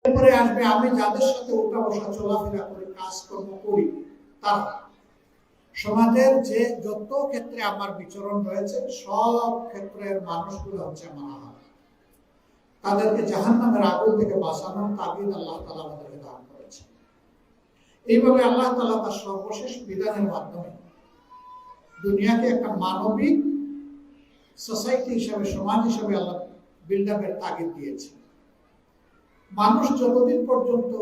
এরপরে আসবে আমি যাদের সাথে উঠা বসা চলাফেরা করে কাজকর্ম করি তারা। সমাজের যে যত ক্ষেত্রে আমার বিচরণ রয়েছে সব ক্ষেত্রের মানুষগুলো হচ্ছে আমার আহার। তাদেরকে জাহান্নামের আগুন থেকে বাঁচানোর তাগিদ আল্লাহ তাআলা আমাদেরকে দান করেছে। এইভাবে আল্লাহ তাআলা তার সর্বশেষ বিধানের মাধ্যমে দুনিয়াকে একটা মানবিক সোসাইটি হিসাবে, সমাজ হিসাবে আল্লাহ বিল্ড আপের তাগিদ দিয়েছে। মানুষ যতদিন পর্যন্ত,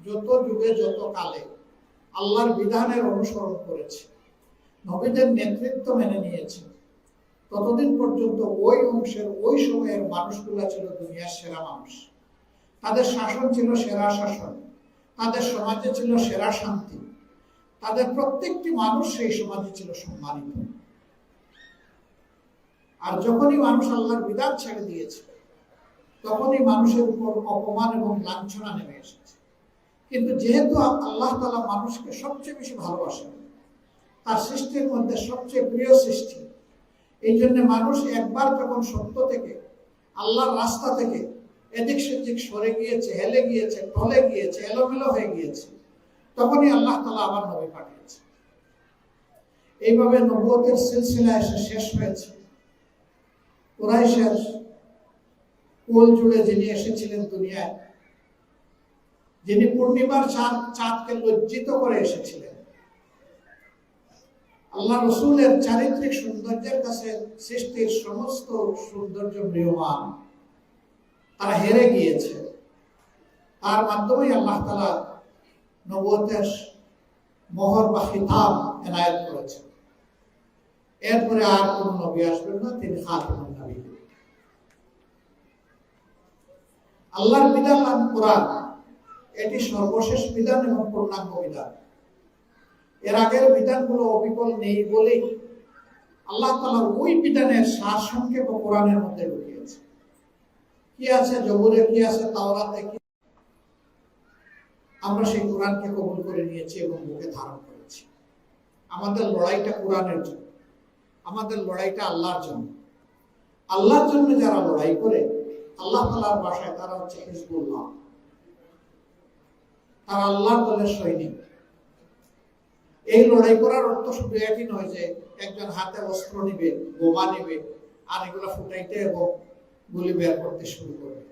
যত যুগে, যত কালে আল্লাহর বিধানের অনুসরণ করেছে, নবীদের নেতৃত্ব মেনে নিয়েছে, ততদিন পর্যন্ত ওই অংশের ওই সময়ের মানুষগুলা ছিল দুনিয়ার সেরা মানুষ। তাদের শাসন ছিল সেরা শাসন, তাদের সমাজে ছিল সেরা শান্তি, তাদের প্রত্যেকটি মানুষ সেই সমাজে ছিল সম্মানিত। আর যখনই মানুষ আল্লাহর বিধান ছেড়ে দিয়েছে তখনই মানুষের উপর অপমান এবং লাঞ্ছনা নেমে এসেছে। কিন্তু যেহেতু আল্লাহ তাআলা মানুষকে সবচেয়ে বেশি ভালোবাসেন, তার সৃষ্টির মধ্যে সবচেয়ে প্রিয় সৃষ্টি, এই জন্য মানুষ একবার যখন সত্য থেকে, আল্লাহর রাস্তা থেকে এদিক সেদিক সরে গিয়েছে, হেলে গিয়েছে, টলে গিয়েছে, এলোমেলো হয়ে গিয়েছে, তখনই আল্লাহ তাআলা আবার নবী পাঠিয়েছে। এইভাবে নবুয়তের সিলসিলা এসে শেষ হয়েছে। কুরাইশের কোল জুড়ে যিনি এসেছিলেন দুনিয়ায়, যিনি পূর্ণিমার চাঁদকে লজ্জিত করে এসেছিলেন, আল্লাহ রসুলের চারিত্রিক সৌন্দর্যের কাছে সৃষ্টির সমস্ত সৌন্দর্য ম্রিয়মান, তারা হেরে গিয়েছে। তার মাধ্যমেই আল্লাহ তাআলা নবুয়তের মোহর বা খিতাব এনায়েত করেছেন। এরপরে আর কোন নবী আসবেন না, তিনি খাতামুন নবী। আল্লাহর বিধান নাম কোরআন, এটি সর্বশেষ বিধান এবং পূর্ণাঙ্গ বিধান। এর আগের বিধানগুলো অবিকল নেই বলেই আল্লাহ তাআলা ওই বিধানের সার সংক্ষেপ কোরআনের মধ্যে ঢুকিয়েছে। কি আছে জবুরে, কি আছে তাওরাতে, কি আমরা সেই কোরআনকে কবুল করে নিয়েছি এবং বুকে ধারণ করেছি। আমাদের লড়াইটা কোরআনের জন্য, আমাদের লড়াইটা আল্লাহর জন্য। আল্লাহর জন্য যারা লড়াই করে, আল্লাহ তাআলার ভাষায় তারা হচ্ছে হিজবুল্লাহ, তারা আল্লাহর দলের সৈনিক। এই লড়াই করার অর্থ শুধু একই নয় যে একজন হাতে অস্ত্র নিবে, বোমা নিবে, আর এগুলো ফুটাইতে এবং গুলি বের করতে শুরু করবে।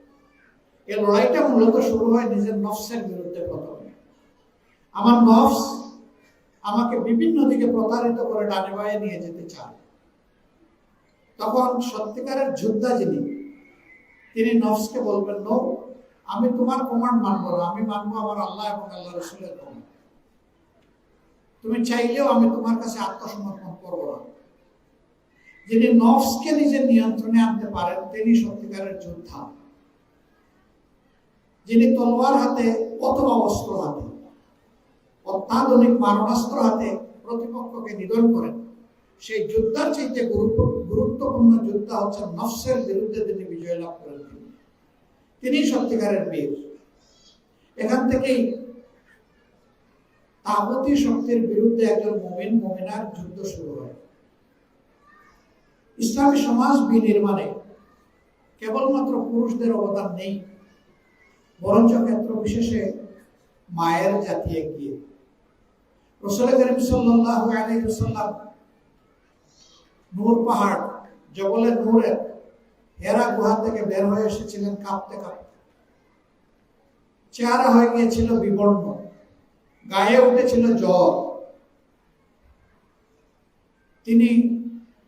এই লড়াইটা মূলত শুরু হয় নিজের নফসের বিরুদ্ধে। প্রথমে আমার নফস আমাকে বিভিন্ন দিকে প্রতারিত করে ডানে বাঁয়ে নিয়ে যেতে চায়। তখন সত্যিকারের যোদ্ধা যিনি, তিনি নফসকে বলবেন, নো, আমি তোমার কমান্ড মানবো না, আমি মানবো আমার আল্লাহ এবং আল্লাহ রাসূলের কমান্ড। তুমি চাইলেও আমি তোমার কাছে আত্মসমর্পণ করবো না। যিনি নফসকে নিজের নিয়ন্ত্রণে আনতে পারেন তিনি সত্যিকারের যোদ্ধা। যিনি তলোয়ার হাতে অথবা অস্ত্র হাতে, অত্যাধুনিক মারণাস্ত্র হাতে প্রতিপক্ষকে নিধন করেন, সেই যোদ্ধার চাইতে গুরুত্বপূর্ণ যোদ্ধা হচ্ছেন নফসের বিরুদ্ধে তিনি বিজয় লাভ করেন। তিনি সত্যিকারের বীর। এখান থেকেই তাগুতি শক্তির বিরুদ্ধে একজন মুমিন মুমিনার যুদ্ধ শুরু হয়। ইসলামী সমাজ বিনির্মাণে কেবলমাত্র পুরুষদের অবদান নেই, বরঞ্চ ক্ষেত্র বিশেষে মায়ের জাতি এগিয়ে। রাসূল করিম সাল্লাল্লাহু আলাইহি ওয়াসাল্লাম নূর পাহাড়, জবলে নূরের হেরা গুহা থেকে বের হয়ে এসেছিলেন কাঁপতে কাঁপতে। চেহারা হয়ে গিয়েছিল বিবর্ণ, গায়ে উঠেছিল জ্বর। তিনি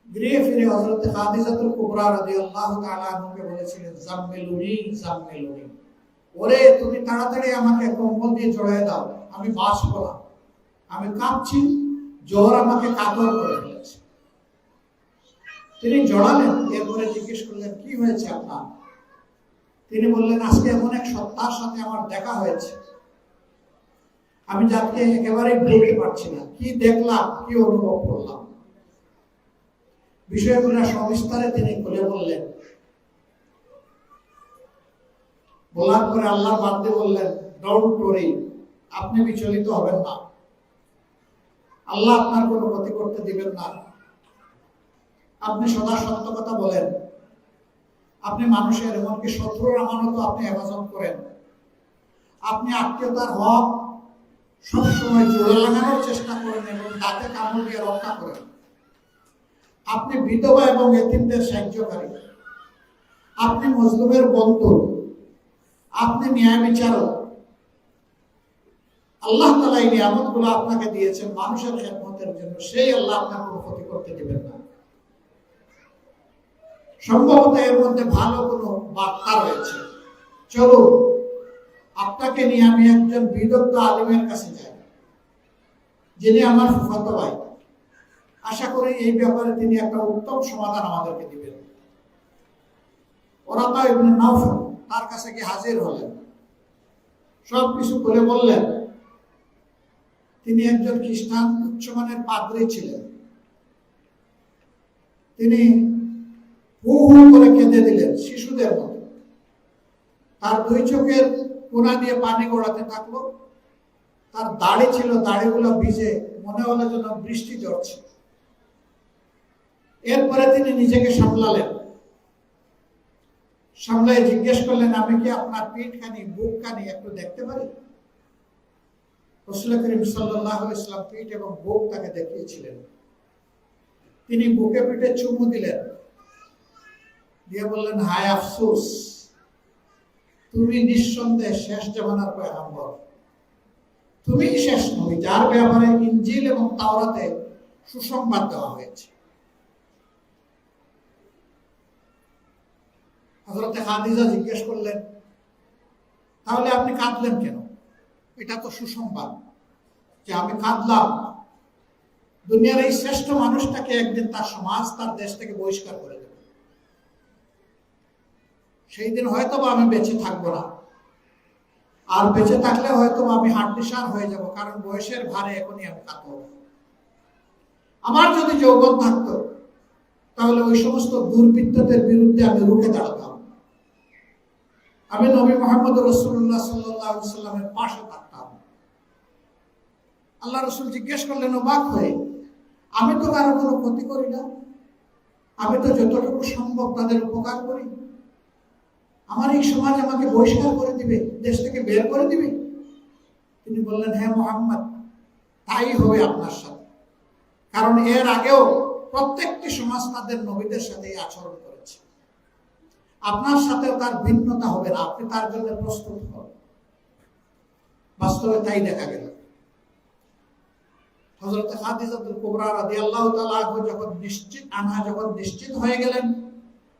গৃহে ফিরে হযরত খাদিজাতুল কুবরা রাদিয়াল্লাহু তাআলা আনহাকে বলেছিলেন, জাম্মিলুনি জাম্মিলুনি, ওরে তুমি তাড়াতাড়ি আমাকে কম্বল দিয়ে জড়ায় দাও, আমি বাঁচব না, আমি কাঁপছি, জ্বর আমাকে কাতর করে ফেলেছে। তিনি জড়ালেন, এরপরে জিজ্ঞেস করলেন, কি হয়েছে আপনার? তিনি বললেন, আজকে এমন এক সত্তার সাথে আমার দেখা হয়েছে, আমি যাকে একেবারেই বলতে পারছি না, কি দেখলাম, কি অনুভব করলাম। বিষয়গুলো সবিস্তারে তিনি খুলে বললেন। বলার পরে আল্লাহর বান্দে বললেন, ডোন্ট ওয়ারি, আপনি বিচলিত হবেন না, আল্লাহ আপনার কোনো ক্ষতি করতে দিবেন না। আপনি সদা সত্য কথা বলেন, আপনি মানুষের এমনকি শত্রুর আমানতও আপনি হেফাজত করেন। আপনি আত্মীয়তার হক সবসময় জোরে লাগানোর চেষ্টা করেন এবং দাঁতে কামড় দিয়ে রক্ষা করেন। আপনি বিধবা এবং এতিমদের সাহায্যকারী, আপনি মজলুমের বন্ধু, আপনি ন্যায় বিচারক। আল্লাহ তাআলা এই নিয়ামতগুলো আপনাকে দিয়েছেন মানুষের খেদমতের জন্য, সেই আল্লাহ আপনার কোনো ক্ষতি করতে দিবেন না। সম্ভবত এর মধ্যে ভালো কোনো বার্তা রয়েছে। চলুন আপনাকে নিয়ে আমি একজন বিদগ্ধ আলিমের কাছে যাই, যিনি আমার ফুফাতো ভাই। আশা করি এই ব্যাপারে তিনি একটা উত্তম সমাধান আমাদেরকে দিবেন। ওরাকা ইবনে নাওফল তার কাছে গিয়ে হাজির হলেন, সব কিছু বলে বললেন। তিনি একজন খ্রিস্টান উচ্চমানের পাদ্রী ছিলেন। তিনি হু হু করে কেঁদে দিলেন শিশুদের মতো। তার দুই চোখের কোনা দিয়ে পানি গড়াতে থাকলো। তার দাড়ি ছিল, দাড়িগুলো ভিজে, মনে হলো যেন বৃষ্টি ঝরছে। এরপরে তিনি নিজেকে সামলালেন, সামলায় জিজ্ঞেস করলেন, আমি কি আপনার পিঠখানি বুকখানি একটু দেখতে পারি? রাসূল করিম সাল্লাল্লাহু আলাইহি ওয়াসাল্লাম পিঠ এবং বুক তাকে দেখিয়েছিলেন। তিনি বুকে পিঠে চুমু দিলেন, দিয়ে বললেন, হায় আফসোস, তুমি নিঃসন্দেহে শেষ জামানার পয়গম্বর। তুমি শেষ নবী যার ব্যাপারে ইনজিল এবং তাওরাতে সুসংবাদ দেওয়া হয়েছে। হযরত খাদিজা জিজ্ঞেস করলেন, তাহলে আপনি কাঁদলেন কেন? এটা তো সুসংবাদ যে আমি কাঁদলাম। দুনিয়ার এই শ্রেষ্ঠ মানুষটাকে একদিন তার সমাজ, তার দেশ থেকে বহিষ্কার করে দেবে। সেই দিন হয়তো আমি বেঁচে থাকবো না, আর বেঁচে থাকলে হয়তো আমি হাড্ডিসার হয়ে যাব, কারণ বয়সের ভারে এখনই আমি কাঁদব। আমার যদি যৌবন থাকতো তাহলে ওই সমস্ত দুর্বৃত্তদের বিরুদ্ধে আমি রুখে দাঁড়াতাম। আমি নবী মুহাম্মদ রাসূলুল্লাহ সাল্লাল্লাহু আলাইহি ওয়াসাল্লামের পাশে থাকতাম। আল্লাহ রাসূল জিজ্ঞেস করলেন অবাক হয়ে, আমি তো কারো কোনো ক্ষতি করি না, আমি তো যতটুকু সম্ভব তাদের উপকার করি। আমার এই সমাজ আমাকে বহিষ্কার করে দিবে, দেশ থেকে বের করে দিবে? তিনি বললেন, হ্যাঁ মুহাম্মদ, তাই হবে আপনার সাথে, কারণ এর আগেও প্রত্যেকটি সমাজ তাদের নবীদের সাথে এই আচরণ করেছে। আপনার সাথেও তার ভিন্নতা হবে না, আপনি তার জন্য প্রস্তুত হন। বাস্তবে তাই দেখা গেল। হযরত খাদিজাতুল কুবরা রাদিয়াল্লাহু তাআলা যখন নিশ্চিত হয়ে গেলেন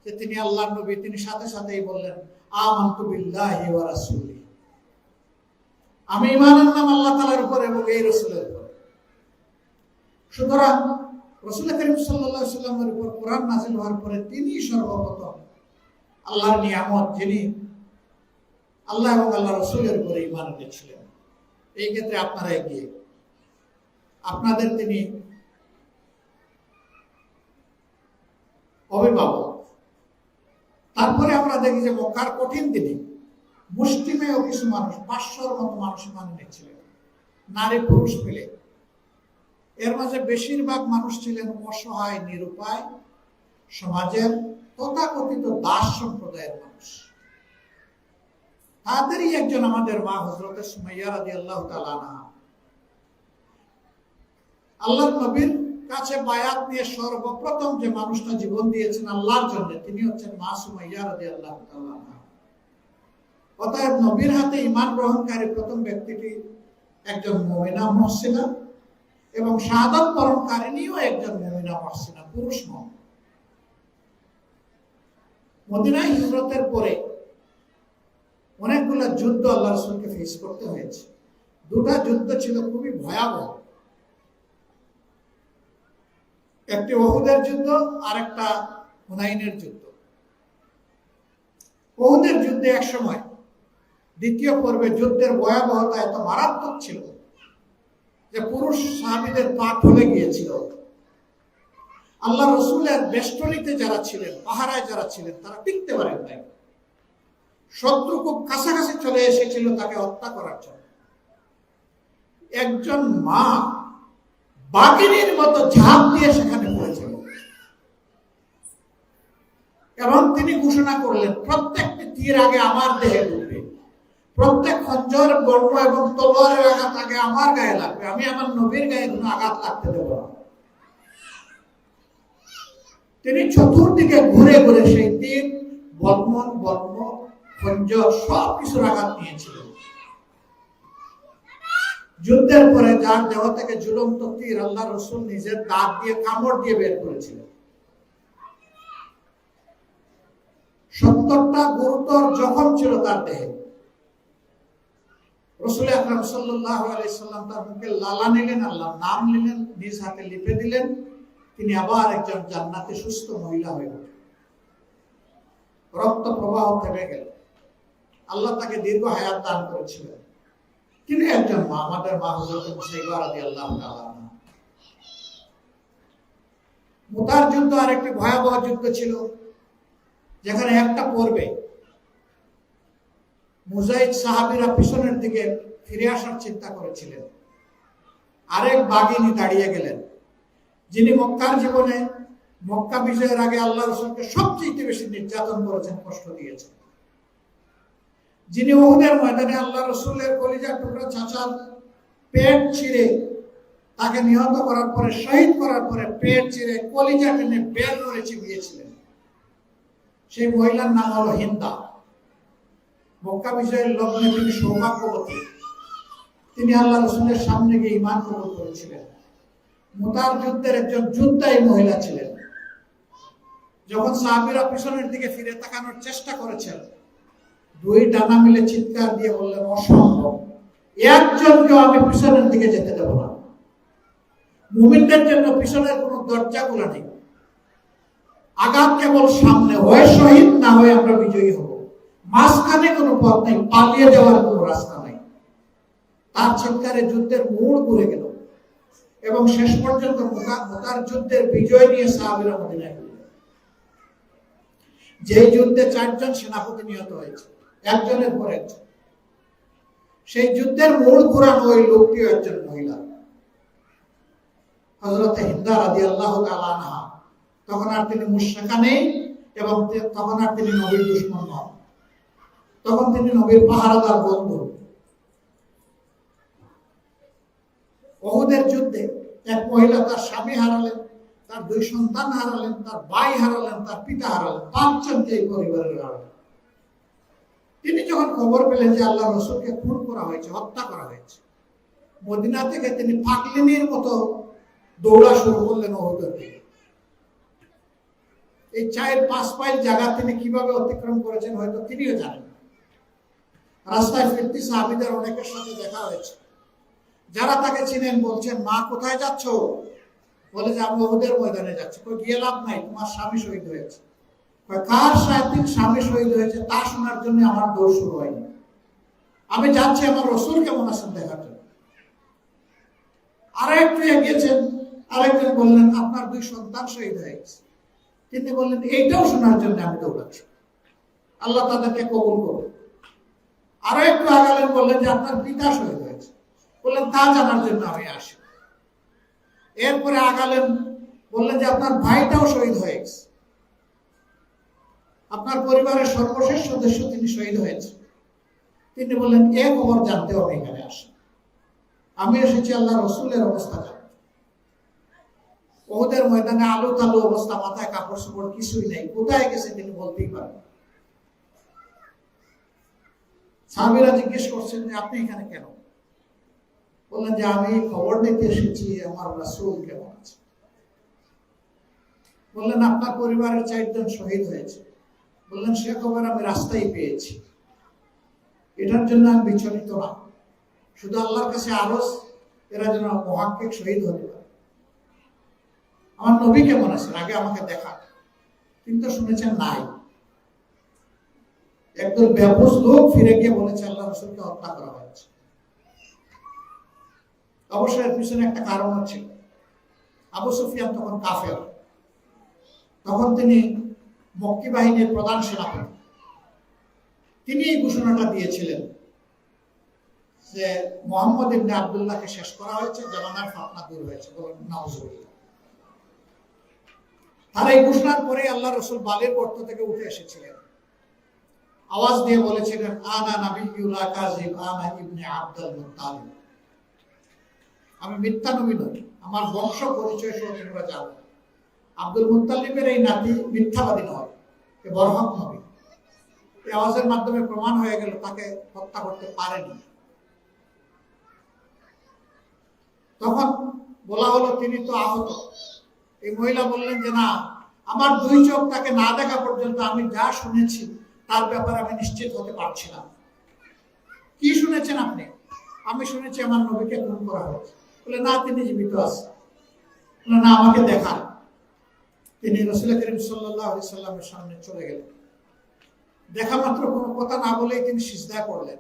যে তিনি আল্লাহর নবী, তিনি সাথে সাথেই বললেন, আমানতু বিল্লাহি ওয়া রাসূলিহি, আমি ঈমান আনলাম আল্লাহ তাআলার উপর এবং এই রাসূলের উপর। সুতরাং রাসূল করিম সাল্লাল্লাহু আলাইহি ওয়াসাল্লামের উপর কোরআন নাযিল হওয়ার পরে তিনি সর্বপ্রথম আল্লাহর নিয়ামত, যিনি আল্লাহ এবং আল্লাহ রাসূলের উপরে ঈমান এনেছিলেন। এই ক্ষেত্রে আপনারা এগিয়ে, আপনাদের তিনি অভিভাবক। তারপরে আমরা দেখি যে মক্কার কঠিন দিনে মুসলিমেও কিছু মানুষ, 500-র মতো মানুষ ঈমান এনেছিলেন, নারী পুরুষ মিলে। এর মাঝে বেশিরভাগ মানুষ ছিলেন অসহায়, নিরুপায় সমাজের তথাকথিত দাস সম্প্রদায়ের মানুষ। তাদেরই একজন আমাদের মা হযরত সুমাইয়া রাদিয়াল্লাহু তাআলা আনহা। আল্লাহর নবীর কাছে বায়াত নিয়ে সর্বপ্রথম যে মানুষটা জীবন দিয়েছেন আল্লাহর জন্য, তিনি হচ্ছেন মা সুমাইয়া রাদিয়াল্লাহু তাআলা আনহা। অতএব নবীর হাতে ঈমান গ্রহণকারী প্রথম ব্যক্তিটি একজন মুমিনা মুহসিনা, এবং শাহাদাত বরণকারিণীও একজন মুমিনা মুহসিনা, পুরুষ নন। মদিনায় হিজরতের পরে অনেকগুলো যুদ্ধ আল্লাহ রাসূলকে ফেস করতে হয়েছে। দুটা যুদ্ধ ছিল খুবই ভয়াবহ, একটি উহুদের যুদ্ধ আর একটা হুনাইনের যুদ্ধ। উহুদের যুদ্ধে এক সময় দ্বিতীয় পর্বে যুদ্ধের ভয়াবহতা এত মারাত্মক ছিল যে পুরুষ সাহাবীদের পা ঢলে গিয়েছিল। আল্লাহ রাসূলের বেষ্টনীতে যারা ছিলেন, পাহারায় যারা ছিলেন, তারা টিকতে পারেন নাই। শত্রু খুব কাছাকাছি চলে এসেছিল তাকে হত্যা করার জন্য। একজন মা বাঘিনীর মতো ঝাঁপ দিয়ে সেখানে পড়েছিল এবং তিনি ঘোষণা করলেন, প্রত্যেকটি তীর আগে আমার দেহে ঢুকবে, প্রত্যেক খঞ্জর বর্ম এবং তলোয়ারের আঘাত আগে আমার গায়ে লাগবে, আমি আমার নবীর গায়ে কোনো আঘাত লাগতে দেব না। তিনি চতুর্দিকে ঘুরে ঘুরে সেই তীর, বর্মন, বর্ম, খঞ্জর সব কিছুর আঘাত নিয়েছিলেন। যুদ্ধের পরে যার দেহ থেকে ঝুলন্ত তীর আল্লাহ রসুল নিজের দাঁত দিয়ে কামড় দিয়ে বের করেছিলেন। 70টা গুরুতর জখম ছিল তার দেহে। রাসূল আকরাম সাল্লাল্লাহু আলাইহি সাল্লাম তার মুখে লালা নিলেন, আল্লাহর নাম নিলেন, নিজ হাতে লিপে দিলেন। তিনি আবার একজন জান্নাতে সুস্থ মহিলা হয়ে গেলেন। রক্ত প্রবাহ থেমে গেল। আল্লাহ তাকে দীর্ঘ হায়াত দান করেছিলেন। তিনি একজন মা, আমাদের মা হযরত মুসাইবা রাদিয়াল্লাহু তাআলা। মুতার যুদ্ধ আরেকটি ভয়াবহ যুদ্ধ ছিল, যেখানে একটা পর্বে মুজাহিদ সাহাবীরা পিছনের দিকে ফিরে আসার চিন্তা করেছিলেন। আরেক বাগিনী দাঁড়িয়ে গেলেন, যিনি মক্কার জীবনে, মক্কা বিজয়ের আগে আল্লাহ রাসূলকে সবচেয়ে বেশি নির্যাতন করেছেন, কষ্ট দিয়েছেন, যিনি উহুদের ময়দানে আল্লাহ রাসূলের কলিজার টুকরা চাচার পেট ছিঁড়ে তাকে নিহত করার পরে, শহীদ করার পরে পেট ছিঁড়ে কলিজা টেনে বের করে চিবিয়েছিলেন। সেই মহিলার নাম হলো হিন্দা। মক্কা বিজয়ের লগ্নে তিনি সৌভাগ্যবতী। তিনি আল্লাহ রাসূলের সামনে গিয়ে ঈমান কবুল করেছিলেন। মুতার যুদ্ধের একজন যোদ্ধাই মহিলা ছিলেন। যখন সাহাবীরা পিছনের দিকে ফিরে তাকানোর চেষ্টা করেছেন, দুই ডানা মিলে চিৎকার দিয়ে বললেন, অসম্ভব, একজনকেও আমি পিছনের দিকে যেতে দেব না। মুমিনদের জন্য পিছনের কোনো দরজা খোলা নেই, আগাম কেবল সামনে, হয় শহীদ না হয় আমরা বিজয়ী হব। মাঝখানে কোনো পথ নেই, পালিয়ে যাওয়ার কোনো রাস্তা নাই। তার চিৎকারে যুদ্ধের মোড় ঘুরে গেল এবং শেষ পর্যন্ত মুতার যুদ্ধের বিজয় নিয়ে সাহাবীরা মদিনায় গেলেন। যে যুদ্ধে 4 জন সেনাপতি নিহত হয়েছে, একজনের পর একজন। সেই যুদ্ধের মোড় ঘুরানো ওই লোকটিও একজন মহিলা, হযরত হিন্দা রাদিয়াল্লাহু তাআলা আনহা। তখন আর তিনি মুশরিকা নেই এবং তখন আর তিনি নবীর দুশমন নন, তখন তিনি নবীর পাহারাদার বন্ধু। উহুদের যুদ্ধে এক মহিলা তার স্বামী হারালেন, তার 2 সন্তান হারালেন, তার ভাই হারালেন, তার পিতা হারালেন, 5 জনকে এই পরিবারের হারালেন। তিনি যখন খবর পেলেন যে আল্লাহ রাসূলকে খুন করা হয়েছে, হত্যা করা হয়েছে, মদিনা থেকে তিনি পাগলিনীর মতো দৌড়া শুরু করলেন উহুদের দিকে। এই 4-5 মাইল জায়গা তিনি কিভাবে অতিক্রম করেছেন হয়তো তিনিও জানেন। রাস্তায় ফিরতি সাহাবীদের অনেকের সাথে দেখা হয়েছে। যারা তাকে চিনেন বলছেন, মা কোথায় যাচ্ছ? বলে যে আমি উহুদের ময়দানে যাচ্ছি। কই গিয়ে লাভ নাই, তোমার স্বামী শহীদ হয়েছে। কার স্বামী শহীদ হয়েছে তা শোনার জন্য আমার দৌড় শুরু হয়নি, আমি যাচ্ছি আমার রাসূল কেমন আছেন দেখার জন্য। আর একটু এগিয়েছেন, আরেকজন বললেন আপনার 2 সন্তান শহীদ হয়েছে। তিনি বললেন এইটাও শোনার জন্য আমি দৌড়াচ্ছি, আল্লাহ তাদেরকে কবুল করবে। আরো একটু আগালেন, বললেন যে আপনার পিতা শহীদ হয়েছে। বললেন তা জানার জন্য আমি আসি। এরপরে আগালেন, বললেন যে আপনার ভাইটাও শহীদ হয়েছে, আপনার পরিবারের সর্বশেষ সদস্য তিনি শহীদ হয়েছে। তিনি বললেন এ খবর জানতেও আমি এখানে আসি, আমি এসেছি আল্লাহ রাসূলের অবস্থা জানতে। উহুদের ময়দানে আলো তালো অবস্থা, মাথায় কাপড় চোপড় কিছুই নেই, কোথায় গেছে তিনি বলতেই পারেন। সাহাবীরা জিজ্ঞেস করছেন যে আপনি এখানে কেন? বললেন যে আমি খবর নিতে এসেছি আমার রাসূল কেমন আছে। বললেন আপনার পরিবারের 4 জন শহীদ হয়েছে। বললেন সে খবর আমি রাস্তায় পেয়েছি, এটার জন্য আমি বিচলিত না, শুধু আল্লাহর কাছে আরজ এরা যেন মুহাক্কিক শহীদ হতে পারে। আমার নবী কেমন আছেন আগে আমাকে দেখা, কিন্তু শুনেছেন নাই। একদল বেবুস লোক ফিরে গিয়ে বলেছে আল্লাহ রাসূলকে হত্যা করা হয়েছে। অবশ্যই এর পিছনে একটা কারণ ছিল। আবু সুফিয়ান তখন কাফের, তখন তিনি মক্কি বাহিনীর প্রধান সেনাপতি। তিনি এই ঘোষণাটা দিয়েছিলেন যে মুহাম্মদ ইবনে আব্দুল্লাহকে শেষ করা হয়েছে, জামানার ফাতনা দূর হয়েছে। বলেন নাউজুবিল্লাহ। আর এই ঘোষণার পরে আল্লাহ রাসূল বালির গর্ত থেকে উঠে এসেছিলেন। আওয়াজ দিয়ে বলেছিলেন, আনা নাবিয়্যুল লা কাযিব, আনা ইবনে আব্দুল মুত্তালিব। আমি মিথ্যা নবী নই, আমার বংশ পরিচয় সহ তোমরা জানো। আব্দুল মুত্তালিবের এই নাতি মিথ্যাবাদী নয়, এ বরহক নবী। এই আওয়াজের মাধ্যমে প্রমাণ হয়ে গেল তাকে হত্যা করতে পারেনি। তখন বলা হলো তিনি তো আহত। এই মহিলা বললেন যে না, আমার দুই চোখ তাকে না দেখা পর্যন্ত আমি যা শুনেছি তার ব্যাপারে আমি নিশ্চিত হতে পারছি না। কি শুনেছেন আপনি? আমি শুনেছি আমার নবীকে খুন করা হয়েছে। বলে না, তিনি জীবিত আছেন। না, আমাকে দেখান। তিনি রাসূল করিম সাল্লাল্লাহু আলাইহি সাল্লামের সামনে চলে গেলেন। দেখা মাত্র কোনো কথা না বলেই তিনি সিজদা করলেন,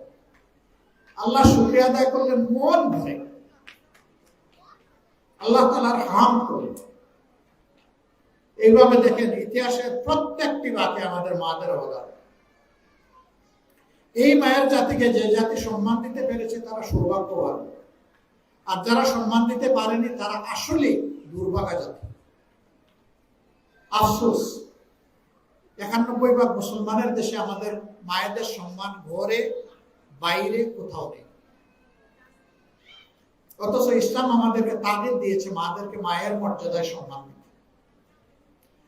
আল্লাহ শুকরিয়া আদায় করলেন মন ভরে, আল্লাহ তাআলার হামদ করলেন। এইভাবে দেখেন ইতিহাসের প্রত্যেকটি বাক্যে আমাদের মাদের অবদান। এই মায়ের জাতিকে যে জাতি সম্মান দিতে পেরেছে তারা সৌভাগ্যবান, আর যারা সম্মান দিতে পারেনি তারা আসলে দুর্ভাগা জাতি। আফসোস, ৯১ ভাগ মুসলমানের দেশে আমাদের মায়েদের সম্মান ঘরে বাইরে কোথাও নেই। অথচ ইসলাম আমাদেরকে তাগিদ দিয়েছে মাদেরকে মায়ের মর্যাদায় সম্মান দিতে।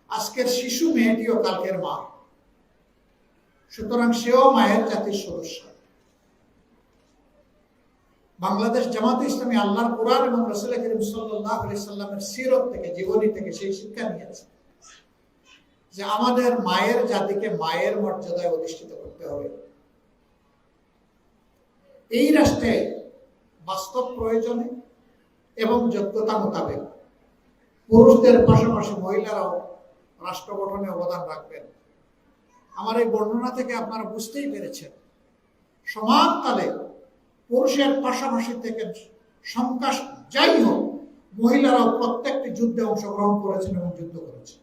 আজকের শিশু মেয়েটিও কালকের মা, সুতরাং সেও মায়ের জাতির সদস্য। বাংলাদেশ জামাতে ইসলামী আল্লাহর কোরআন এবং রাসূল করিম সাল্লাল্লাহু আলাইহি সাল্লামের সিরত থেকে, জীবনী থেকে সেই শিক্ষা নিয়েছে যে আমাদের মায়ের জাতিকে মায়ের মর্যাদায় অধিষ্ঠিত করতে হবে। এই রাষ্ট্রে বাস্তব প্রয়োজনে এবং যোগ্যতা মোতাবেক পুরুষদের পাশাপাশি মহিলারাও রাষ্ট্র গঠনে অবদান রাখবেন। আমার এই বর্ণনা থেকে আপনারা বুঝতেই পেরেছেন, সমান তালে পুরুষের পাশাপাশি থেকে সংখ্যা যাই হোক, মহিলারাও প্রত্যেকটি যুদ্ধে অংশগ্রহণ করেছেন এবং যুদ্ধ করেছেন।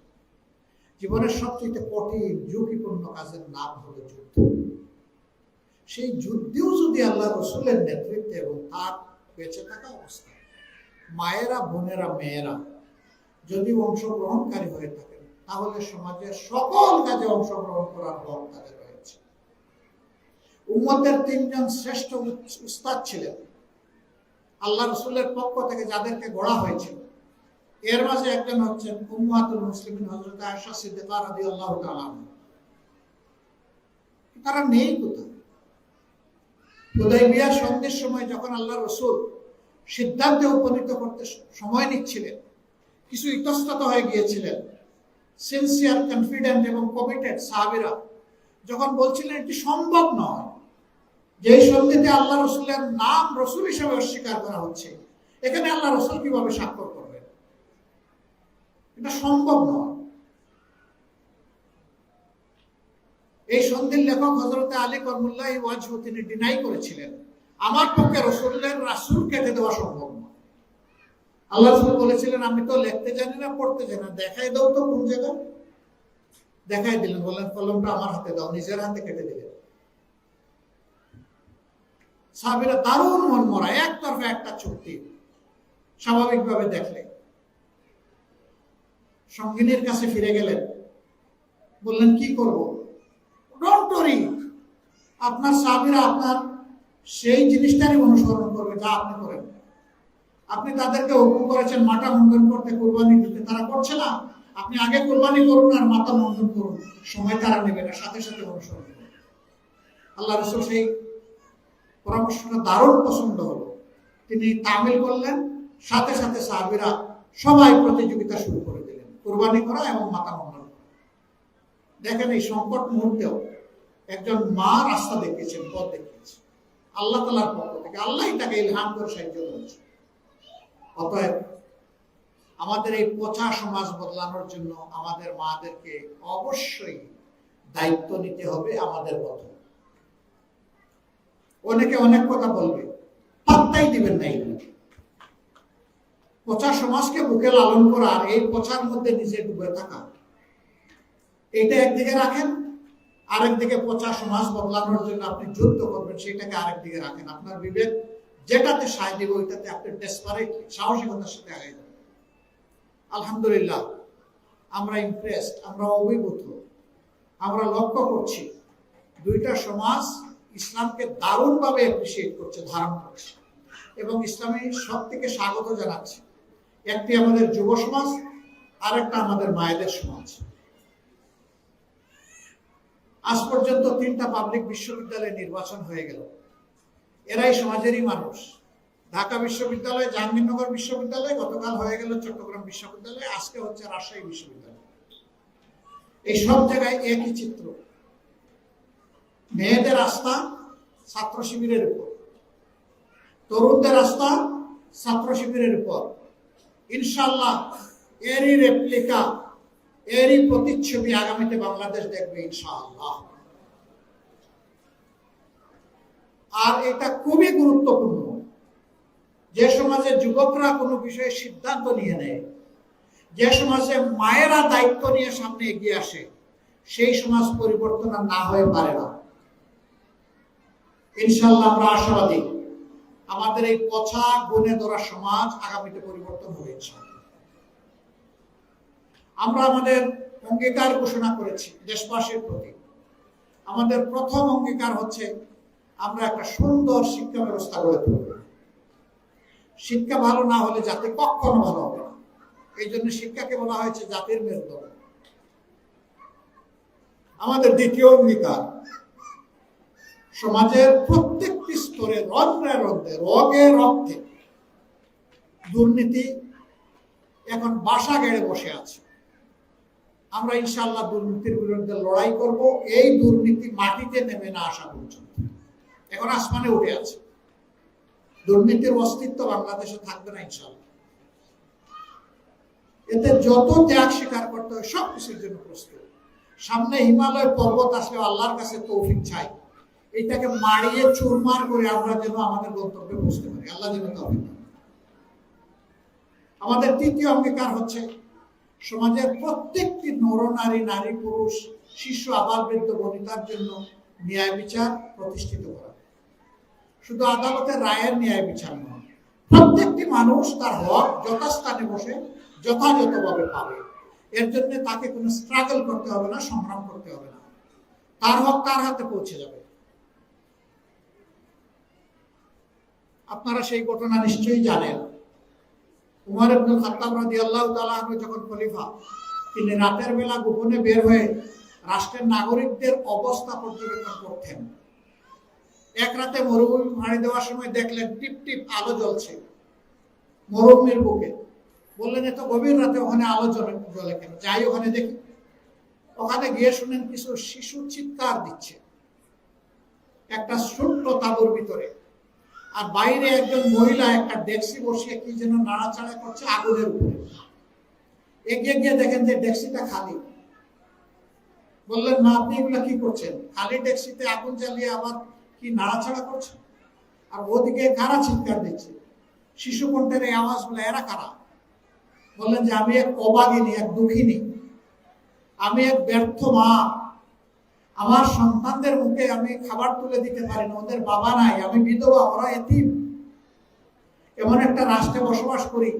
জীবনের সবচেয়ে কঠিন ঝুঁকিপূর্ণ কাজের নাম হলো যুদ্ধ। সেই যুদ্ধেও যদি আল্লাহ রসুলের নেতৃত্বে এবং তার বেঁচে থাকা অবস্থায় মায়েরা, বোনেরা, মেয়েরা যদি অংশগ্রহণকারী হয়ে থাকেন, তাহলে সমাজের সকল কাজে অংশগ্রহণ করার হক তাদের রয়েছে। উম্মতের ৩ জন শ্রেষ্ঠ উস্তাদ ছিলেন আল্লাহ রসুলের পক্ষ থেকে, যাদেরকে গড়া হয়েছিল। এর মাঝে একজন হচ্ছেন উম্মাতুল মুসলিমিন হযরত আয়েশা সিদ্দিকা রাদিয়াল্লাহু তাআলা। তারা নেই কোথায়? হুদায়বিয়া সন্ধির সময় যখন আল্লাহ রসুল সিদ্ধান্তে উপনীত করতে সময় নিচ্ছিলেন, কিছু ইতস্তত হয়ে গিয়েছিলেন। সিনসিয়ার, কনফিডেন্ট এবং কমিটেড সাহাবীরা যখন বলছিলেন এটি সম্ভব নয়, যে সন্ধিতে আল্লাহ রসুলের নাম রসুল হিসেবে অস্বীকার করা হচ্ছে, এখানে আল্লাহ রসুল কিভাবে স্বাক্ষর করবেন? এটা সম্ভব নয়। এই সন্ধির লেখক হযরত আলী করমুল্লাহি ওয়াজহু তিনি ডিনাই করেছিলেন, আমার পক্ষে রসুলের রাসূল কেটে দেওয়া সম্ভব নয়। আল্লাহ রাসূল বলেছিলেন, আমি তো লিখতে জানি না, পড়তে জানি না, দেখাই দাও তো কোন জায়গায়। দেখাই দিলেন, বললেন কলমটা আমার হাতে দাও, নিজের হাতে কেটে দিলেন। সাহাবীরা দারুণ মন মরা, একতরফা একটা চুক্তি। স্বাভাবিকভাবে দেখলে সঙ্গিনীর কাছে ফিরে গেলেন, বললেন কি করব? ডোন্ট ওয়ারি, আপনার সাহাবীরা আপনার সেই জিনিসটারই অনুসরণ করবে যা আপনি করেন। আপনি তাদেরকে হুকুম করেছেন মাথা মুন্ডন করতে, কুরবানি দিতে, তারা করছে না। আপনি আগে কুরবানি করুন আর মাথা মুন্ডন করুন, সময় তারা নেবে না, সাথে সাথে অনুসরণ করুন। আল্লাহ রাসূল সেই পরামর্শটা দারুণ পছন্দ হলো, তিনি তামিল করলেন। সাথে সাথে সাহাবীরা সবাই প্রতিযোগিতা শুরু করে দিলেন, কুরবানি করা এবং মাথা মুন্ডন করা। দেখেন এই সংকট মুহূর্তেও একজন মা রাস্তা দেখিয়েছেন, পথ দেখিয়েছেন আল্লাহ তাআলার পক্ষ থেকে। আল্লাহই তাকে ইলহাম করে সাহায্য করেছে। অতএব আমাদের এই পচা সমাজ বদলানোর জন্য আমাদের মাদেরকে অবশ্যই দায়িত্ব নিতে হবে আমাদের মতো। অনেকে অনেক কথা বলবে, পাত্তাই দিবেন না। পচা সমাজকে বুকে লালন করা আর এই পচার মধ্যে নিজে ডুবে থাকা, এইটা একদিকে রাখেন। আরেকদিকে পচা সমাজ বদলানোর জন্য আপনি যুদ্ধ করবেন, সেটাকে আরেকদিকে রাখেন। আপনার বিবেক যেটাতে সায় দেবে ওইটাতে আপনি ডেসপারেটলি, সাহসিকতার সাথে আগে যাবেন। আলহামদুলিল্লাহ, আমরা ইমপ্রেসড, আমরা অভিভূত। আমরা লক্ষ্য করছি দুইটা সমাজ ইসলামকে দারুণভাবে অ্যাপ্রিসিয়েট করছে, ধারণ করছে এবং ইসলামী শক্তিকে স্বাগত জানাচ্ছে। একটি আমাদের যুব সমাজ, আরেকটা আমাদের মায়েদের সমাজ। আজ পর্যন্ত 3টা পাবলিক বিশ্ববিদ্যালয়ে নির্বাচন হয়ে গেল, এরাই সমাজেরই মানুষ। ঢাকা বিশ্ববিদ্যালয়, জাহাঙ্গীরনগর বিশ্ববিদ্যালয়, গতকাল হয়ে গেল চট্টগ্রাম বিশ্ববিদ্যালয়, আজকে হচ্ছে রাজশাহী বিশ্ববিদ্যালয়। এই সব জায়গায় একই চিত্র। মেয়েদের আস্থা ছাত্র শিবিরের উপর, তরুণদের আস্থা ছাত্র শিবিরের উপর। ইনশাআল্লাহ এরই রেপ্লিকা, এরই প্রতিচ্ছবি আগামীতে বাংলাদেশ দেখবে ইনশাআল্লাহ। আর এটা খুবই গুরুত্বপূর্ণ। যে সমাজে যুবকরা কোনো বিষয়ে সিদ্ধান্ত নিয়ে নেয়, যে সমাজে মায়েরা দায়িত্ব নিয়ে সামনে এগিয়ে আসে, সেই সমাজ পরিবর্তন আর না হয়ে পারে না। ইনশাআল্লাহ আমরা আশাবাদী, আমাদের এই পচা গুণে ধরা সমাজ আগামীতে পরিবর্তন হবে ইনশাআল্লাহ। আমরা আমাদের অঙ্গীকার ঘোষণা করেছি দেশবাসীর প্রতি। আমাদের প্রথম অঙ্গীকার হচ্ছে আমরা একটা সুন্দর শিক্ষা ব্যবস্থা গড়ে তুলব। শিক্ষা ভালো না হলে জাতি কখনো ভালো হবে না। এই জন্য শিক্ষাকে বলা হয়েছে জাতির মেরুদণ্ড। আমাদের দ্বিতীয় অঙ্গীকার, সমাজের প্রত্যেকটি স্তরে রন্ধ্রে রন্ধ্রে, রগে রক্তে দুর্নীতি এখন বাসা গেড়ে বসে আছে। আমরা ইনশাআল্লাহ দুর্নীতির বিরুদ্ধে লড়াই করব, এই দুর্নীতি মাটিতে নেমে না আসা পর্যন্ত। এখন আসমানে উঠে আছে, দুর্নীতির অস্তিত্ব বাংলাদেশে থাকবে না ইনশাআল্লাহ। এতে যত ত্যাগ স্বীকার করতে হয় সব কিছুর জন্য প্রস্তুত। সামনে হিমালয় পর্বত আসলে আল্লাহর কাছে তৌফিক চাই, এইটাকে মারিয়ে চুরমার করে আমরা যেন আমাদের গন্তব্যে পৌঁছতে পারি, আল্লাহ যেন তৌফিক দেন। আমাদের তৃতীয় অঙ্গীকার হচ্ছে সমাজের প্রত্যেকটি নরনারী, নারী পুরুষ, শিশু, আবাল বৃদ্ধ বনিতার জন্য ন্যায় বিচার প্রতিষ্ঠিত করা। শুধু আদালতের রায়ের ন্যায় বিচার নয়, প্রত্যেকটি মানুষ তার হক যথাস্থানে বসে যথাযথভাবে পাবে। এর জন্য তাকে কোনো স্ট্রাগল করতে হবে না, সংগ্রাম করতে হবে না, তার হক তার হাতে পৌঁছে যাবে। আপনারা সেই ঘটনা নিশ্চয়ই জানেন। উমর ইবনে খাত্তাব রাদিয়াল্লাহু তাআলা আনহু যখন খলিফা, তিনি রাতের বেলা গোপনে বের হয়ে রাষ্ট্রের নাগরিকদের অবস্থা পর্যবেক্ষণ করতেন। এক রাতে মরুভূমি পাড়ি দেওয়ার সময় দেখলেন টিপ টিপ আলো জ্বলছে মরুভূমির বুকে। বললেন এত গভীর রাতে ওখানে আলো জ্বলে কেন, যাই ওখানে দেখি। ওখানে গিয়ে শুনেন কিছু শিশু চিৎকার দিচ্ছে একটা ছোট্ট তাঁবুর ভিতরে, আর বাইরে একজন মহিলা একটা ডেক্সি বসিয়ে কি যেন নাড়াচাড়া করছে আগুনের উপরে। এগিয়ে গিয়ে দেখেন যে ডেক্সিটা খালি। বললেন না, আপনি এগুলা কি করছেন? খালি ডেক্সিতে আগুন জ্বালিয়ে আবার কি নাড়াচাড়া করছেন? আর ওদিকে কারা চিৎকার দিচ্ছে? শিশু কণ্ঠের এই আওয়াজ বলে, এরা কারা? বললেন যে আমি এক অভাগিনী, এক দুঃখিনী, আমি এক ব্যর্থ মা, আমার সন্তানদের মুখে আমি খাবার তুলে দিতে পারি না, ওদের বাবা নাই, আমি বিধবা, ওরা এতিম। এমন একটা রাষ্ট্রে বসবাস করি,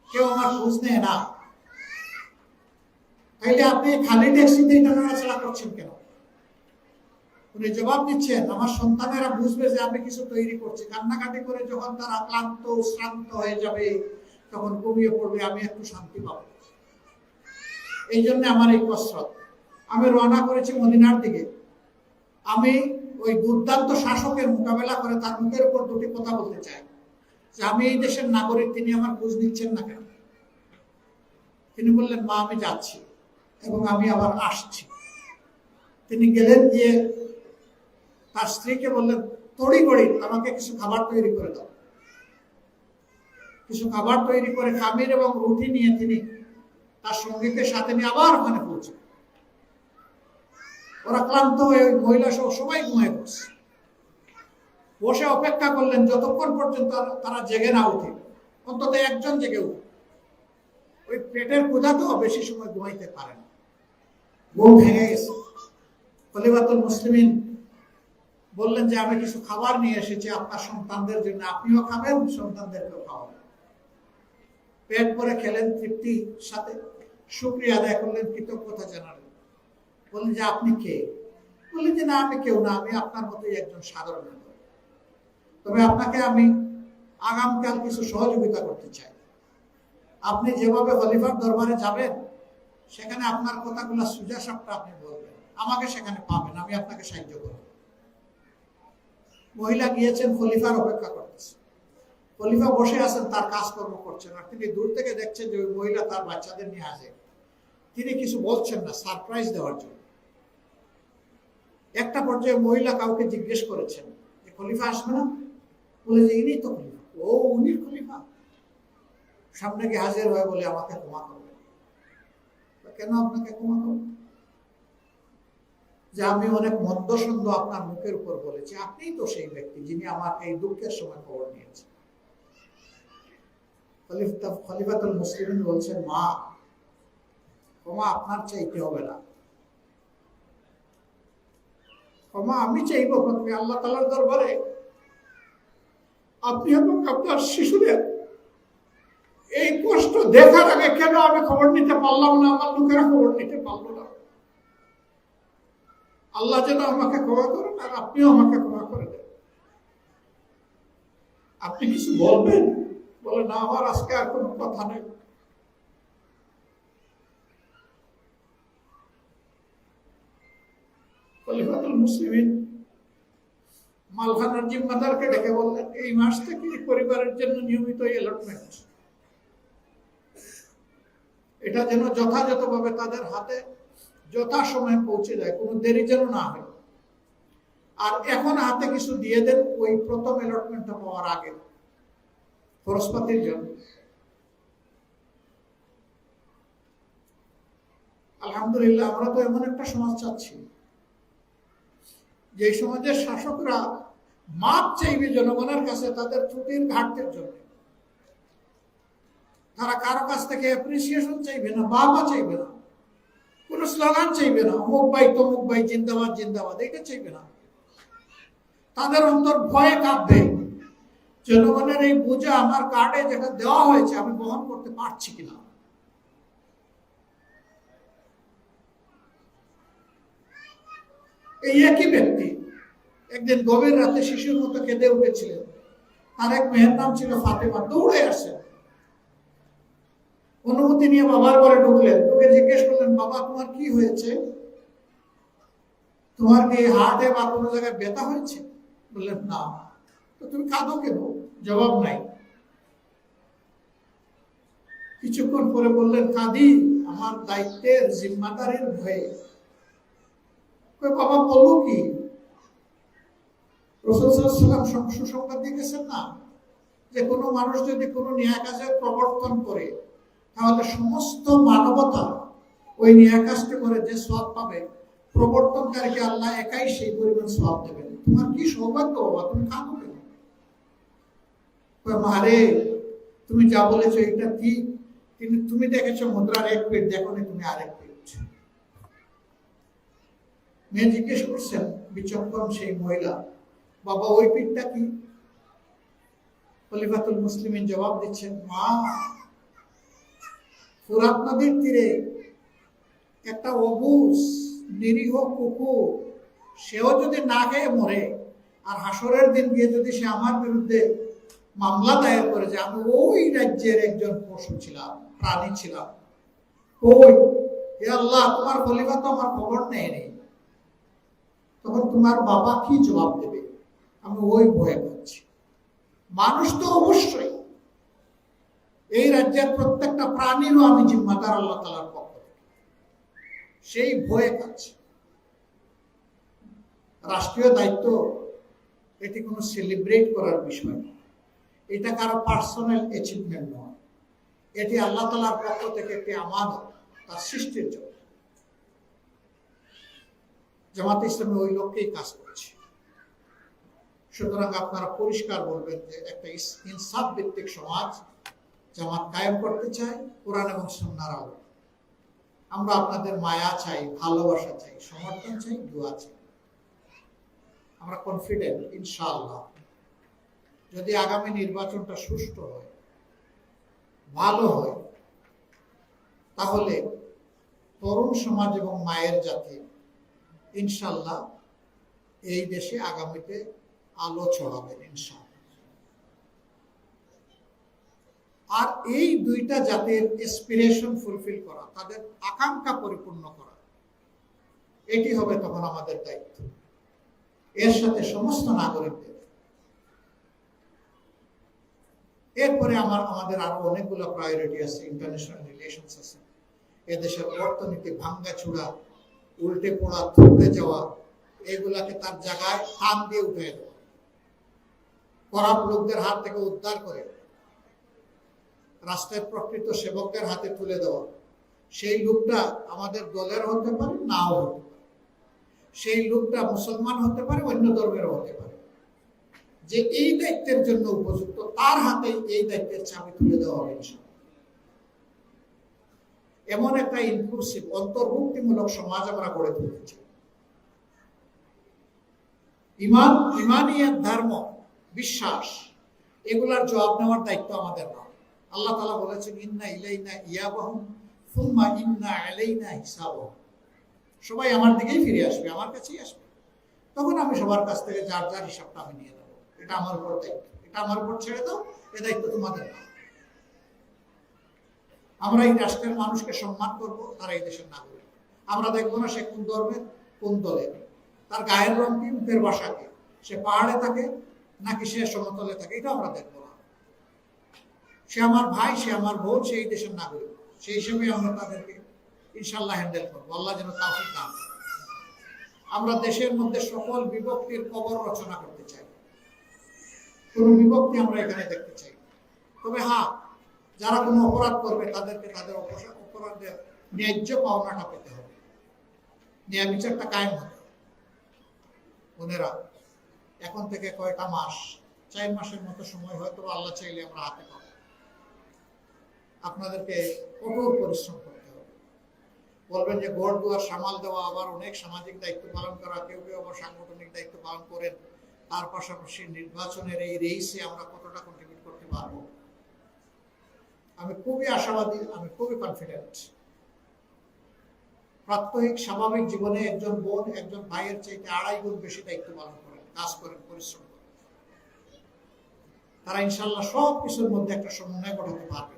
কেউ আমার খোঁজ নেয় না। তাইলে আপনি খালি ট্যাক্সিতে এটা নাড়াচাড়া করছেন কেন? উনি জবাব দিচ্ছেন, আমার সন্তানেরা বুঝবে যে আমি কিছু তৈরি করছি। কান্নাকাটি করে যখন তারা ক্লান্ত শ্রান্ত হয়ে যাবে, তখন ঘুমিয়ে পড়বে, আমি একটু শান্তি পাবো। এই জন্য আমার এই কসরত। আমি রওনা করেছি মদিনার দিকে। আমি ওই দুর্দান্ত শাসকের মোকাবেলা করে তার মুখের উপর দুটি কথা বলতে চাই যে আমি এই দেশের নাগরিক, তিনি আমার খোঁজ নিচ্ছেন না কেন? তিনি বললেন, মা আমি যাচ্ছি এবং আমি আবার আসছি। তিনি গেলেন, গিয়ে তার স্ত্রীকে বললেন, তড়িঘড়ি আমাকে কিছু খাবার তৈরি করে দাও। কিছু খাবার তৈরি করে খামির এবং রুটি নিয়ে তিনি তার সঙ্গীতের সাথে নিয়ে আবার ওখানে পৌঁছে। ওরা ক্লান্ত হয়ে ওই মহিলা সহ সবাই ঘুমিয়ে পড়ছে। বসে অপেক্ষা করলেন যতক্ষণ পর্যন্ত তারা জেগে না উঠে, অন্তত একজন জেগে উঠে। ওই পেটের ক্ষুধাতেও বেশি সময় ঘুমাইতে পারে না, ঘুম ভেঙে গেছে। খলিফাতুল মুসলিমিন বললেন যে আমি কিছু খাবার নিয়ে এসেছি আপনার সন্তানদের জন্য, আপনিও খাবেন, সন্তানদেরকেও খাওয়াবেন। পেট ভরে খেলেন, তৃপ্তির সাথে শুকরিয়া আদায় করলেন, কৃতজ্ঞতা জানালেন। বললেন যে আপনি কে? বলি যে না, আমি কেউ না, আমি আপনার মতোই একজন সাধারণ নাগরিক। তবে আপনাকে আমি আগামীকাল কিছু সহযোগিতা করতে চাই। আপনি যেভাবে খলিফার দরবারে যাবেন, সেখানে আপনার কথাগুলো সুজা সাপটা আপনি বলবেন, আমাকে সেখানে পাবেন, আমি আপনাকে সাহায্য করব। মহিলা গিয়েছেন, খলিফার অপেক্ষা করতেছেন। খলিফা বসে আছেন, তার কাজকর্ম করছেন, আর তিনি দূর থেকে দেখছেন যে ওই মহিলা তার বাচ্চাদের নিয়ে আসে। তিনি কিছু বলছেন না, সারপ্রাইজ দেওয়ার জন্য। একটা পর্যায়ে মহিলা কাউকে জিজ্ঞেস করেছেন যে খলিফা আসবে না? বলে যে ইনি তো খলিফা। ও, উনি খলিফা? সামনে গিয়ে হাজির হয়ে বলে আমাকে ক্ষমা করবেন। কেন আপনাকে ক্ষমা করবেন? যে আমি অনেক মন্দ সন্দ আপনার মুখের উপর বলেছি, আপনিই তো সেই ব্যক্তি যিনি আমার এই দুঃখের সময় খবর নিয়েছেন। খলিফাতুল মুসলিমিন বলছেন, মা, ক্ষমা আপনার চাইতে হবে না, ক্ষমা আমি চাইব আল্লাহ তাআলার দরবারে। আপনি এবং আপনার শিশুদের এই কষ্ট দেখার আগে কেন আমি খবর নিতে পারলাম না, আমার লোকেরা খবর নিতে পারলো না। আল্লাহ যেন আমাকে ক্ষমা করেন, আর আপনিও আমাকে ক্ষমা করে দেন। আপনি কিছু বলবেন? বলে না, আমার আজকে আর কোনো কথা নেই। খলিফাতুল মুসলিমিন মালখানার জিম্মাদারকে ডেকে বললেন, এই মাস থেকে পরিবারের জন্য নিয়মিত অ্যালটমেন্ট, এটা যেন যথাযথভাবে তাদের হাতে যথাসময়ে পৌঁছে যায়, কোনো দেরি যেন না হয়। আর এখন হাতে কিছু দিয়ে দেন ওই প্রথম অ্যালটমেন্টটা পাওয়ার আগে, খরচপাতির জন্য। আলহামদুলিল্লাহ, আমরা তো এমন একটা সমাজ চাচ্ছি যে সমাজের শাসকরা মাপ চাইবে জনগণের কাছে তাদের ত্রুটির ঘাটতির জন্য। তারা কারো কাছ থেকে অ্যাপ্রিসিয়েশন চাইবে না, বাবা চাইবে না, কোন স্লোগান চাইবে না, অমুক ভাই তমুক ভাই জিন্দাবাদ জিন্দাবাদ, এটা চাইবে না। তাদের অন্তর ভয়ে কাঁপবে, জনগণের এই বোঝা আমার কার্ডে যেটা দেওয়া হয়েছে আমি বহন করতে পারছি কিনা। এই একই ব্যক্তি একদিন গভীর রাতে শিশুর মতো কেঁদে উঠেছিলেন। তার এক মেয়ের নাম ছিল ফাতেমা। দৌড়ে আসেন, অনুমতি নিয়ে বাবার ঘরে ঢুকলেন, ঢুকে জিজ্ঞেস করলেন, বাবা তোমার কি হয়েছে? তোমার কি হার্টে বা কোনো জায়গায় ব্যথা হয়েছে? বললেন না। তো তুমি কাঁদো কেন? জবাব নাই। কিছুক্ষণ পরে বললেন, কাঁদি আমার দায়িত্বের জিম্মাদারির ভয়ে। বাবা বলবো কি? রাসূল সাল্লাল্লাহু আলাইহি ওয়াসাল্লাম সুসংবাদ দিয়ে গেছেন না, যে কোনো মানুষ যদি কোনো ন্যায় কাজের প্রবর্তন করে তাহলে সমস্ত মানবতা ওই ন্যায় কাজটা করে যে সওয়াব পাবে, প্রবর্তনকারীকে আল্লাহ একাই সেই পরিমাণ সওয়াব দেবেন। তোমার কি সৌভাগ্য বাবা, তুমি কাঁদো কেন? মারে, তুমি যা বলেছো এটা ঠিক, কিন্তু তুমি দেখেছো মুদ্রার এক পিঠ, দেখো নি তুমি আরেক পিঠ। মেয়ে জিজ্ঞেস করছেন, বিচক্ষণ সেই মহিলা, বাবা ওই পিঠটা কি? খলিফাতুল মুসলিমিন জবাব দিচ্ছেন, মা, ফুরাত নদীর তীরে একটা অবুঝ নিরীহ কুকুর, সেও যদি না খেয়ে মরে, আর হাসরের দিন গিয়ে যদি সে আমার বিরুদ্ধে মামলা দায়ের করে যে আমি ওই রাজ্যের একজন পশু ছিলাম, প্রাণী ছিলাম, ওই হে আল্লাহ তোমার খলিফা তো আমার খবর নেয়নি, তখন তোমার বাবা কি জবাব দেবে? আমি ওই ভয়ে পাচ্ছি। মানুষ তো অবশ্যই, এই রাজ্যের প্রত্যেকটা প্রাণীরও আমি জিম্মাদার আল্লাহ তাআলার পক্ষ থেকে, সেই ভয়ে পাচ্ছি। রাষ্ট্রীয় দায়িত্ব এটি কোনো সেলিব্রেট করার বিষয় নয়, এটা কারো পার্সোনাল অ্যাচিভমেন্ট নয়, এটি আল্লাহ তাআলার পক্ষ থেকে একটি আমানত, তার সৃষ্টির জন্য। জামাত ইসলামী ওই লক্ষ্যেই কাজ করছে। সুতরাং আপনারা পরিষ্কার বলবেন যে একটা ইনসাফ ভিত্তিক সমাজ জামাত কায়েম করতে চাই, কোরআন এবং সুন্নাহর আলো। আমরা আপনাদের মায়া চাই, ভালোবাসা চাই, সমর্থন চাই, দোয়া চাই। আমরা কনফিডেন্ট ইনশাআল্লাহ, যদি আগামী নির্বাচনটা সুষ্ঠু হয়, ভালো হয়, তাহলে তরুণ সমাজ এবং মায়ের জাতি ইনশাআল্লাহ এই দেশে আগামীতে আলো ছড়াবেন ইনশাআল্লাহ। আর এই দুইটা জাতির এসপিরেশন ফুলফিল করা, তাদের আকাঙ্ক্ষা পরিপূর্ণ করা, এটি হবে তখন আমাদের দায়িত্ব। এর সাথে সমস্ত নাগরিকদের। এরপরে আমাদের আরো অনেকগুলো প্রায়োরিটি আছে, ইন্টারন্যাশনাল রিলেশনস আছে। এদেশের অর্থনীতি ভাঙ্গাচুরা, উল্টে পড়া, থমকে যাওয়া, এগুলাকে তার জায়গায় টান দিয়ে উঠে দেওয়া, খারাপ লোকদের হাত থেকে উদ্ধার করে রাষ্ট্রের প্রকৃত সেবকের হাতে তুলে দেওয়া। সেই লোকটা আমাদের দলের হতে পারে, নাও হতে পারে। সেই লোকটা মুসলমান হতে পারে, অন্য ধর্মের হতে পারে। যে এই দায়িত্বের জন্য উপযুক্ত, তার হাতে এই দায়িত্বের চাবি তুলে দেওয়া হবে। এমন একটা ইনক্লুসিভ, অন্তর্ভুক্তিমূলক সমাজ আমরা গড়ে তুলেছি। ইমানিয়াত, ধর্ম, বিশ্বাস, এগুলার জবাব নেওয়ার দায়িত্ব আমাদের না। আল্লাহ তাআলা বলেছেন, ইন্না ইলাইনা ইয়াবাহুম সুম্মা ইন্না আলাইনা হিসাবাহুম। সবাই আমার দিকেই ফিরে আসবে, আমার কাছেই আসবে। তখন আমি সবার কাছ থেকে যার যার হিসাবটা আমি নিয়ে নেবো। এটা আমার উপর দায়িত্ব, এটা আমার উপর ছেড়ে দাও, এ দায়িত্ব তোমাদের না। আমরা এই রাষ্ট্রের মানুষকে সম্মান করব, তারা এই দেশের নাগরিক। আমরা দেখবো না সে কোন ধর্মের, কোন দলের, তার গায়ের রং কি, মুখের ভাষা কি, সে পাহাড়ে থাকে নাকি সে সমতলে থাকে, এটা আমরা দেখবো না। সে আমার ভাই, সে আমার বোন, সে এই দেশের নাগরিক। সেই হিসেবে আমরা তাদেরকে ইনশাল্লাহ হ্যান্ডেল করবো। আল্লাহ যেন তাওফিক দান। আমরা দেশের মধ্যে সকল বিভক্তির কবর রচনা করতে চাই, কোন বিভক্তি আমরা এখানে দেখতে চাই। তবে হ্যাঁ, যারা কোনো অপরাধ করবে তাদেরকে তাদের অপরাধের ন্যায্য পাওনাটা পেতে হবে, ন্যায় বিচারটা কায়েম হবে। বোনেরা, এখন থেকে কয়টা মাস, 4 মাসের মতো সময় হয়তো আল্লাহ চাইলে আমরা হাতে পাবো। আপনাদেরকে কঠোর পরিশ্রম করতে হবে। বলবেন যে ঘর দুয়ার সামাল দেওয়া, আবার অনেক সামাজিক দায়িত্ব পালন করা, কেউ কেউ আবার সাংগঠনিক দায়িত্ব পালন করেন। তার পাশাপাশি নির্বাচনের এই রেইসে আমরা কতটা কন্ট্রিবিউট করতে পারবো। আমি খুবই আশাবাদী, আমি খুবই কনফিডেন্ট। প্রাত্যহিক স্বাভাবিক জীবনে একজন বোন একজন ভাইয়ের চাইতে 2.5 গুণ বেশি দায়িত্ব পালন করেন, কাজ করেন, পরিশ্রম করেন। তারা ইনশাল্লাহ সব কিছুর মধ্যে একটা সমন্বয় ঘটাতে পারবে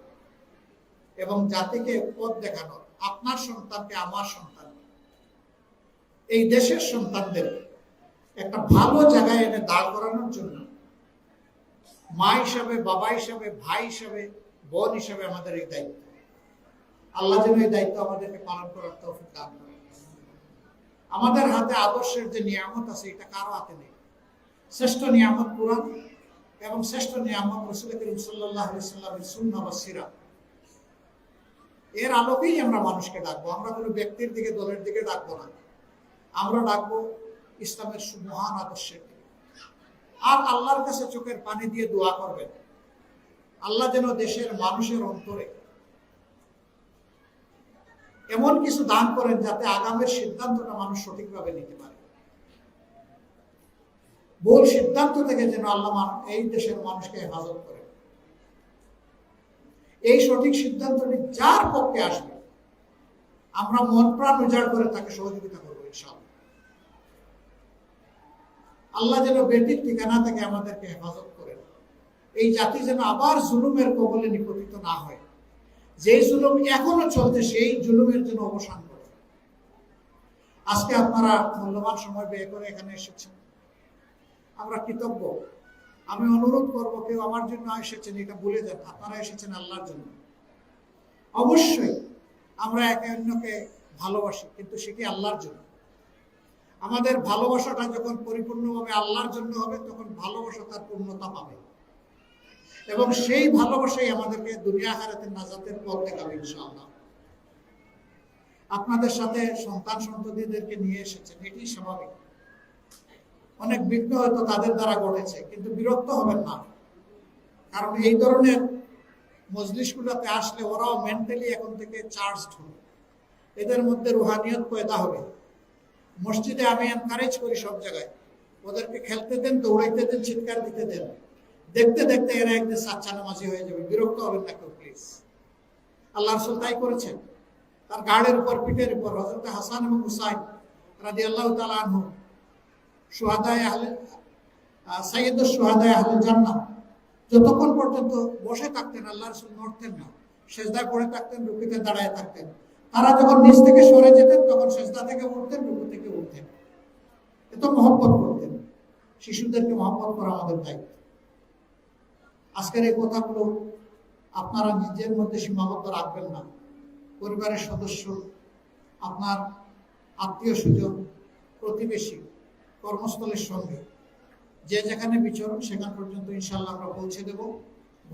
এবং জাতিকে পথ দেখানোর, আপনার সন্তানকে, আমার সন্তান, এই দেশের সন্তানদের একটা ভালো জায়গায় এনে দাঁড় করানোর জন্য মা হিসাবে, বাবা হিসাবে, ভাই হিসাবে, বোন হিসাবে আমাদের এই দায়িত্ব। আল্লাহ যেন এই দায়িত্ব আমাদেরকে পালন করার তৌফিক দান করেন। আমাদের হাতে আদর্শের যে নিয়ামত আছে, এটা কারো হাতে নেই। শ্রেষ্ঠ নিয়ামত কুরআন এবং শ্রেষ্ঠ নিয়ামত রাসূল করিম সাল্লাল্লাহু আলাইহি ওয়াসাল্লামের সুন্নাহ ওয়া সিরাত। এর আলোকেই আমরা মানুষকে ডাকবো। আমরা কোনো ব্যক্তির দিকে, দলের দিকে ডাকবো না। আমরা ডাকবো ইসলামের মহান আদর্শের দিকে। আর আল্লাহর কাছে চোখের পানি দিয়ে দোয়া করবেন, আল্লাহ যেন দেশের মানুষের অন্তরে এমন কিছু দান করেন যাতে আগামীর সিদ্ধান্তটা মানুষ সঠিকভাবে নিতে পারে। ভুল সিদ্ধান্ত থেকে যেন আল্লাহ এই দেশের মানুষকে হেফাজত করে। এই সঠিক সিদ্ধান্তটি যার পক্ষে আসবে, আমরা মন প্রাণ উজাড় করে তাকে সহযোগিতা করবো ইনশাআল্লাহ। আল্লাহ যেন বেটির ঠিকানা থেকে আমাদেরকে হেফাজত করেন। এই জাতি যেন আবার জুলুমের কবলে নিপতিত না হয়। যে জুলুম এখনো চলছে, সেই জুলুমের জন্য অবসান করে। আজকে আপনারা মূল্যবান সময় ব্যয় করে এখানে এসেছেন, আমরা কৃতজ্ঞ। আমি অনুরোধ করব, কেউ আমার জন্য এসেছেন এটা ভুলে যান, আপনারা এসেছেন আল্লাহর জন্য। অবশ্যই আমরা একে অন্যকে ভালোবাসি, কিন্তু সেটি আল্লাহর জন্য। আমাদের ভালোবাসাটা যখন পরিপূর্ণভাবে আল্লাহর জন্য হবে, তখন ভালোবাসা তার পূর্ণতা পাবে এবং সেই ভালোবাসাই আমাদেরকে দুনিয়া আখিরাতের নাজাতের পথ দেখাবে ইনশাআল্লাহ। আপনাদের সাথে সন্তান সন্ততিদেরকে নিয়ে এসেছেন, এটি স্বাভাবিক। অনেক বিঘ্ন হয়তো তাদের দ্বারা ঘটেছে, কিন্তু বিরক্ত হবেন না। কারণ এই ধরনের মজলিসগুলোতে আসলে ওরাও মেন্টালি এখন থেকে চার্জড হবে, এদের মধ্যে রুহানিয়ত পয়দা হবে। মসজিদে আমি এনকারেজ করি সব জায়গায়, ওদেরকে খেলতে দেন, দৌড়াইতে দেন, চিৎকার দিতে দেন। দেখতে দেখতে এরা একদিন সাচ্চা নামাজি হয়ে যাবে। বিরক্ত হবেন না কেউ, প্লিজ। আল্লাহ রাসূল তাই করেছেন। তার গাড়ের উপর, পিঠের উপর হযরত হাসান এবং হুসাইন রাদিয়াল্লাহু তাআলা আনহু সুহাদায়ে আহলে সাইয়্যিদুশ সুহাদায়ে আহলে জান্নাহ যতক্ষণ পর্যন্ত বসে থাকতেন আল্লাহ রাসূল নড়তেন না, সেজদায় পড়ে থাকতেন, রুকুতে দাঁড়ায় থাকতেন। তারা যখন নিচ থেকে সরে যেতেন তখন সেজদা থেকে উঠতেন, রুকু থেকে উঠতেন। এত মহব্বত করতেন। শিশুদেরকে মহব্বত করা আমাদের দায়িত্ব। আজকের এই কথাগুলো আপনারা নিজের মধ্যে সীমাবদ্ধ রাখবেন না। পরিবারের সদস্য, আপনার আত্মীয় স্বজন, প্রতিবেশী, কর্মস্থলের সঙ্গে যে যেখানে বিচরণ সেখান পর্যন্ত ইনশাল্লাহ আমরা পৌঁছে দেব,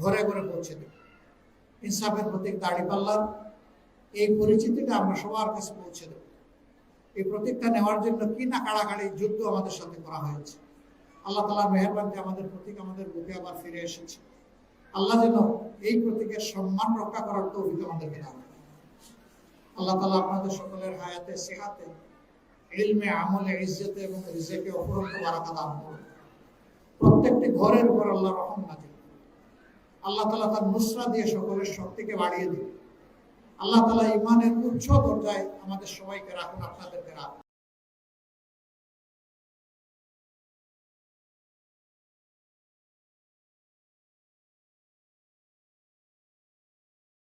ঘরে ঘরে পৌঁছে দেব। ইনসাফের প্রতীক দাড়িপাল্লার এই পরিচিতিটা আমরা সবার কাছে পৌঁছে দেব। এই প্রতীকটা নেওয়ার জন্য কি না কাড়াকাড়ি যুদ্ধ আমাদের সাথে করা হয়েছে। আল্লাহ তাআলার মেহেরবানিতে আমাদের প্রতীক আমাদের বুকে আবার ফিরে এসেছে। আল্লাহ যেন এই প্রতীকের সম্মান রক্ষা করার তৌফিক আমাদেরকে দান করেন। আল্লাহ তাআলা আপনাদের সকলের হায়াতে, সেহাতে, ইলমে, আমলে, ইজ্জতে এবং রিজেকে অপরন্ত বারাকা দান করুন। প্রত্যেকটি ঘরের উপর আল্লাহ রহম নাজিল করুন। আল্লাহ তাআলা তার নুসরা দিয়ে সকলের শক্তিকে বাড়িয়ে দিন। আল্লাহ তাআলা ঈমানের উচ্চ দরজায় আমাদের সবাইকে রাখুন, আপনাদেরকে রাখুন।